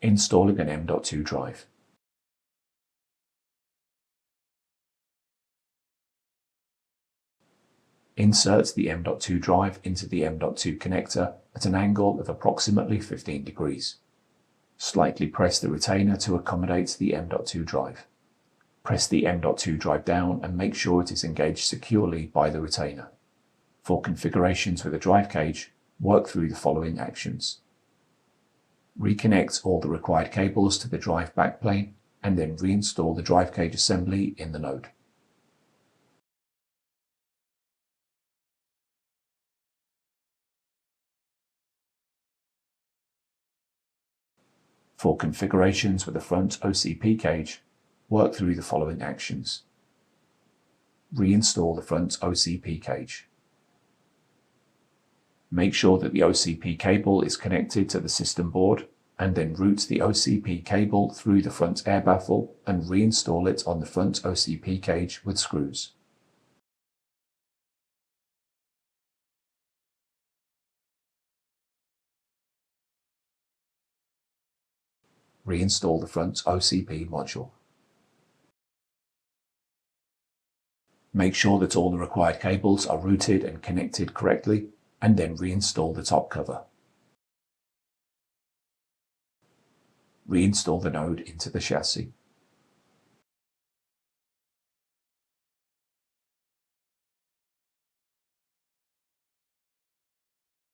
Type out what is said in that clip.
Installing an M.2 drive. Insert the M.2 drive into the M.2 connector at an angle of approximately 15 degrees. Slightly press the retainer to accommodate the M.2 drive. Press the M.2 drive down and make sure it is engaged securely by the retainer. For configurations with a drive cage, work through the following actions. Reconnect all the required cables to the drive backplane and then reinstall the drive cage assembly in the node. For configurations with a front OCP cage, work through the following actions. Reinstall the front OCP cage. Make sure that the OCP cable is connected to the system board and then route the OCP cable through the front air baffle and reinstall it on the front OCP cage with screws. Reinstall the front OCP module. Make sure that all the required cables are routed and connected correctly, and then reinstall the top cover. Reinstall the node into the chassis.